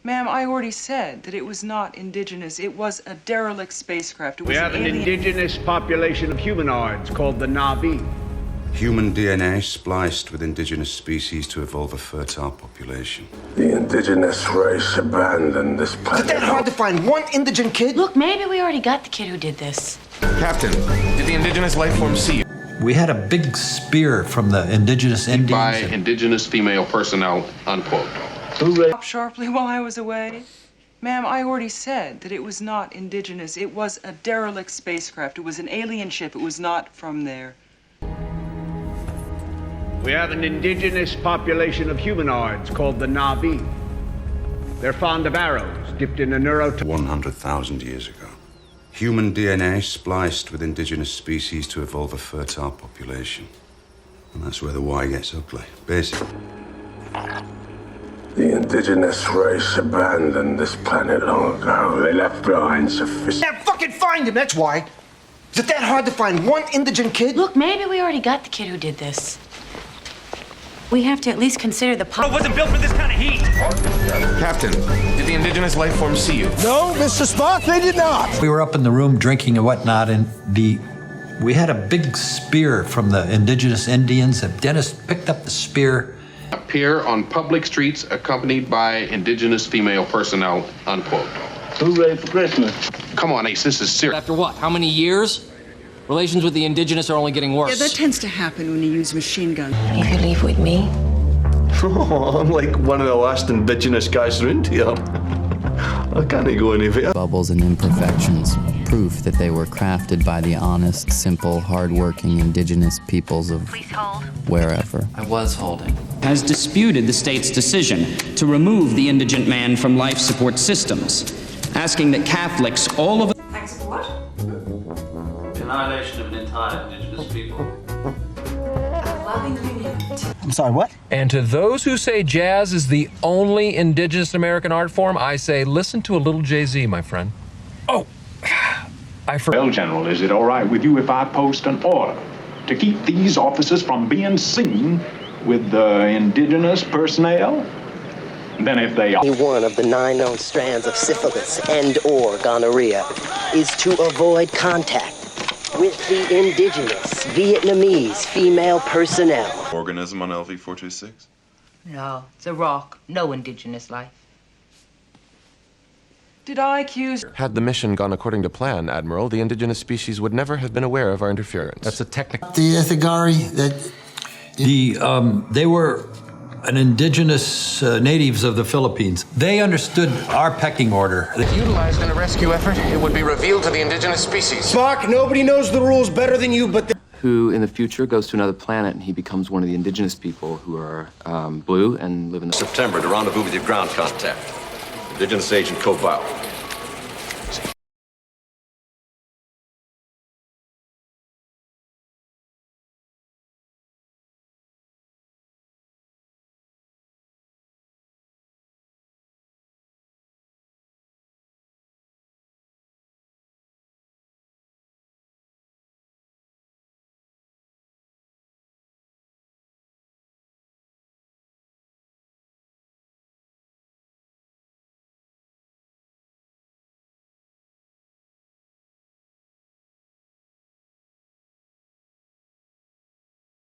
Ma'am, I already said that it was not indigenous. It was a derelict spacecraft. It was We have an indigenous population of humanoids called the Na'vi. Human DNA spliced with indigenous species to evolve a fertile population. The indigenous race abandoned this planet. Is it that hard to find one indigent kid? Look, maybe we already got the kid who did this. Captain, did the indigenous life form see you? We had a big spear from the indigenous Indians. By indigenous female personnel, unquote. Stopped sharply while I was away. Ma'am, I already said that it was not indigenous. It was a derelict spacecraft. It was an alien ship. It was not from there. We have an indigenous population of humanoids called the Na'vi. They're fond of arrows dipped in a 100,000 years ago. Human DNA spliced with indigenous species to evolve a fertile population. And that's where the Y gets ugly, basically. The indigenous race abandoned this planet long ago. They left behind sufficient... Can't fucking find him, that's why. Is it that hard to find one indigent kid? Look, maybe we already got the kid who did this. We have to at least consider the I wasn't built for this kind of heat. Captain, did the indigenous life form see you? No, Mr. Spock, they did not. We were up in the room drinking and whatnot, and we had a big spear from the indigenous Indians. And Dennis picked up the spear. Appear on public streets accompanied by indigenous female personnel, unquote. Hooray for Christmas. Come on, Ace, this is serious. After what? How many years? Relations with the indigenous are only getting worse. Yeah, that tends to happen when you use machine guns. You could leave with me. Oh, I'm like one of the last indigenous guys around here. I can't go anywhere. Bubbles and imperfections, proof that they were crafted by the honest, simple, hard-working indigenous peoples of wherever. I was holding. Has disputed the state's decision to remove the indigent man from life support systems, asking that Catholics all over... Thanks for what? Annihilation of an entire indigenous people. I'm sorry, what? And to those who say jazz is the only indigenous American art form, I say listen to a little Jay-Z, my friend. Oh, I forgot. Well, General, is it all right with you if I post an order to keep these officers from being seen with the indigenous personnel? Then if they are... One of the 9 known strands of syphilis and/or gonorrhea is to avoid contact with the indigenous Vietnamese female personnel. Organism on LV-426? No, it's a rock. No indigenous life. Did I accuse... Had the mission gone according to plan, Admiral, the indigenous species would never have been aware of our interference. That's a technical... The Ithagari, that... They were an indigenous natives of the Philippines. They understood our pecking order. If utilized in a rescue effort, it would be revealed to the indigenous species. Spock, nobody knows the rules better than you, but... Who in the future goes to another planet and he becomes one of the indigenous people who are blue and live in the... September to rendezvous with your ground contact. Indigenous agent Cobalt.